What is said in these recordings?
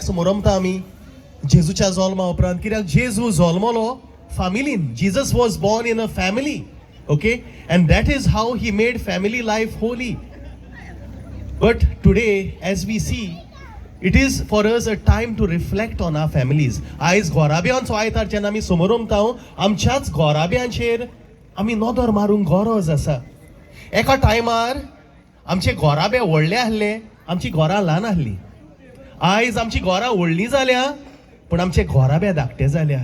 समोर रमता आमी जेजूच्या जल्मा उपरांत, कित्याक जेजू जल्मलो फॅमिलीन. Jesus was born in a family, okay, and that is how he made family life holy. But today as we see, it is for us a time to reflect on our families. आयज घोराब्यांचो आयतार जेन्ना आमी समोर रमता, आमच्याच घोराब्यांचेर आमी नदर मारूंक गरज आसा. एका टायमार आमचे घोराबे व्हडले आसले, आमची घरां ल्हान आसली. आयज आमची घरां व्हडलीं जाल्या, पूण आमचे घोराबे धाकटे जाल्या.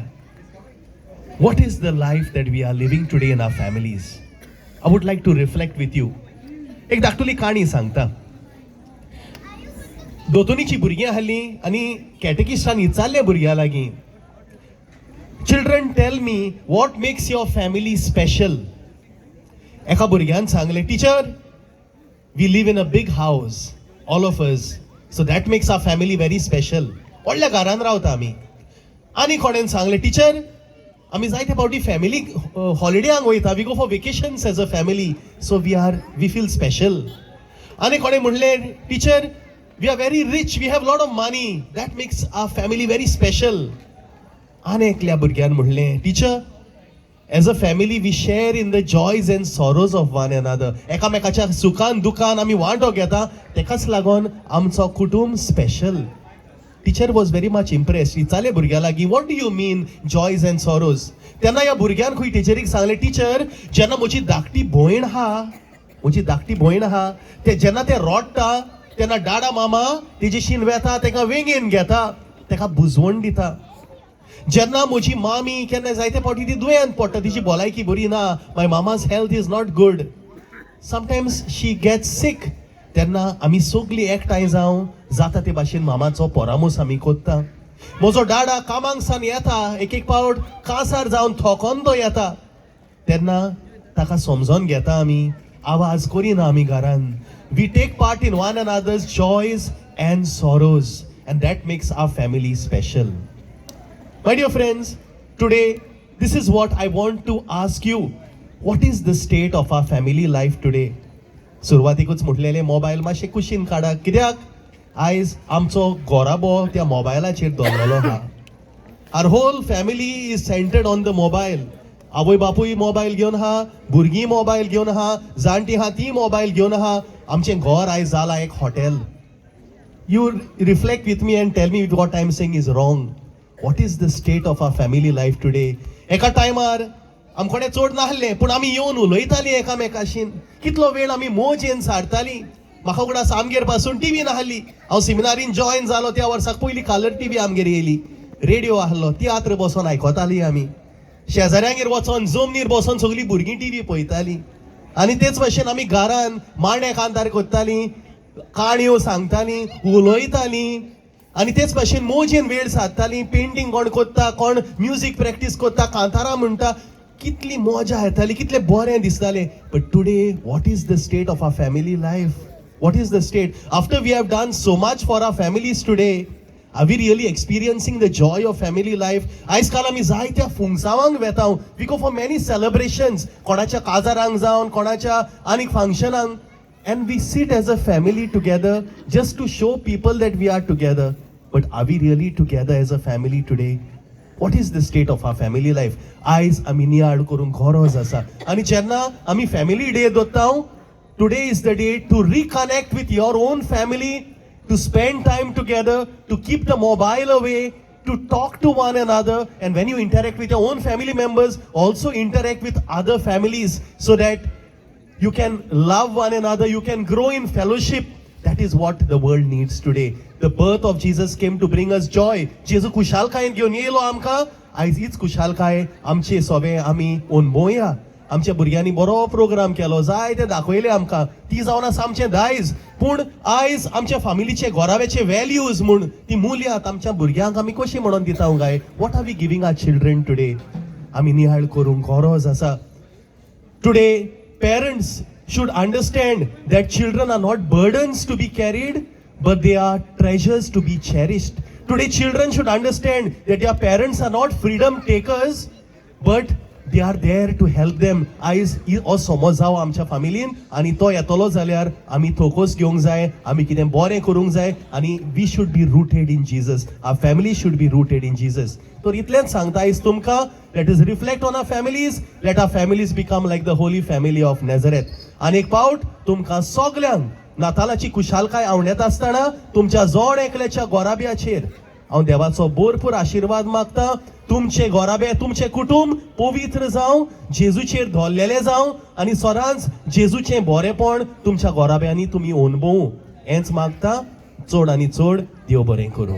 What is the life that we are living today in our families? I would like to reflect with you. एक धाकटुली काणी सांगता. दोतोनीची भुरगीं आसलीं आनी कॅटेकिस्टान विचारलें भुरग्यां लागीं, children tell me what makes your family special. एका भुरग्यान सांगलें, teacher we live in a big house all of us, so that makes our family very special. व्हडल्या घरान रावता आमी. आनी कोणेन सांगलें, टिचर आमी जायते फावटी फॅमिली हॉलिडेयांक वयता, we go for vacations as a family, so we feel special. आनी कोणें म्हणलें, teacher we are very rich, we have lot of money, that makes our family very special. आनी एकल्या भुरग्यान म्हणलें, teacher as a family we share in the joys and sorrows of one another. एकामेकाच्या सुखान दुखान आमी वांटो घेता, तेकाच लागून आमचो कुटुंब special. Teacher was very much impressed. विचारलें भुरग्यां लागीं, what do you mean joys and sorrows. तेन्ना ह्या भुरग्यान खंय टिचरीक सांगलें, टिचर जेन्ना म्हजी धाकटी भयण आहा ते जेन्ना ते रोडटा, तेन्ना डाडा मामा तेजी शीन वेता, तेका वेंगेन घेता, तेका बुजवण दिता. जेन्ना म्हजी मामी केन्ना जायते फावटी ती दुयेंत पडटा, तिची भलायकी बरी ना, my mama's health is not good, sometimes she get sick, तेन्ना आमी सगळीं एकठांय जावन जाता ते भाशेन मामाचो परामोस आमी कोत्ता. म्हजो डाडा कामांक सान येता, एक फावट कांसार जावन थोकोन तो येता, तेन्ना ताका समजोन घेता आमी, आवाज करिना आमी घरान. We take part in one another's joys and sorrows, and that makes our family special. My dear friends, today this is what I want to ask you. What is the state of our family life today? सुरवातीकूच म्हटलेले mobile मातशे कुशीन काडा, कित्याक आयज आमचो घोराबो त्या मोबायलाचेर दवरलेलो आहा. Our whole family is centered on the mobile. आवय बापूय मोबायल घेवन आहा, भुरगीं मोबायल घेवन आहा, जाणटी आहा ती मोबायल घेवन आहा. आमचें घर आयज जाला एक hotel. You reflect with me and tell me what I am saying is wrong. What is the state of our family life today. एका टायमार आमकोडे चड नासलें, पूण आमी येवन उलयतालीं एकामेकाशीन. कितलो वेळ आमी मोजेन सारतालीं. म्हाका उगडास आमगेर पासून टीव्ही नासली. हांव सेमिनारीन जॉयन जालो त्या वर्साक पयलीं कालर टीव्ही आमगेर येयली. रेडिओ आहलो, तियात्र बसोन आयकोतालीं आमी. शेजाऱ्यांगेर वचोन जमनीर बसोन सगळीं भुरगीं टीव्ही पळयतालीं. आनी तेच भाशेन आमी घरान मांडे कांतार करतालीं, काणयो सांगतालीं, उलयतालीं. आनी तेच भाशेन मोजेन वेळ सारतालीं. पेंटींग कोण कोत्ता, कोण म्युजीक प्रॅक्टीस कोत्ता, कांतारां म्हणटा. कितली मजा येताली, कितलें बरें दिसतालें. But today what is the state of our family life. What is the state after we have done so much for our families today. Are we really experiencing the joy of family life? आयज काल आमी जायत्या फुंगसावांक वेता. We go for many celebrations. कोणाच्या काजारांक जावन, कोणाच्या आनीक फंक्शनांक. And we sit as a family together just to show people that we are together. But are we really together as a family today? What is the state of our family life? आयज आमी नियाळ करूंक गरज आसा. आनी जेन्ना आमी family day दोत्ता, today is the day to reconnect with your own family, to spend time together, to keep the mobile away, to talk to one another. And when you interact with your own family members, also interact with other families so that you can love one another, you can grow in fellowship. That is what the world needs today. The birth of Jesus came to bring us joy. जेजू खुशालकायेन घेवन येयलो आमकां. आयज हीच खुशालकाय आमचे सोबे आमी अणभवया. आमच्या भुरग्यांनी बरो प्रोग्राम केलो, जायते दाखयले आमकां. ती जावन आसा आमचें दायज. पूण आयज आमच्या फॅमिलीचे घोरावेचे व्हॅल्यूज म्हूण ती मुल्यात आमच्या भुरग्यांक आमी कशी म्हणून दिता काय. What are we giving our children today. आमी नियाळ करूंक गरज आसा. Today parents should understand that children are not burdens to be carried, but they are treasures to be cherished. Today children should understand that their parents are not freedom takers, but they are there to help them. आयज हो समज जावं आमच्या फॅमिलीन आनी तो येतलो जाल्यार आमी थोकोस घेवंक जाय, आमी कितें बरें करूंक जाय आनी we should be rooted in Jesus. Our family should be rooted in Jesus. तर इतलेंच सांगता आयज तुमकां, let us reflect on our families, let our families become like the holy family of Nazareth. आनी एक पावट तुमकां सगल्यांक नातालाची खुशालकाय आवडत आसतना तुमच्या जोड एकल्याच्या गोराब्याचेर हांव देवाचो भरपूर आशिर्वाद मागता. तुमचे गोराबे, तुमचे कुटुंब पवित्र जावं, जेजूचेर धोल्लेले जावं आनी सदांच जेजूचें बरेंपण तुमच्या गोराब्यांनी तुमी अणभवूं हेंच मागता. चड आनी चड देव बरें करूं.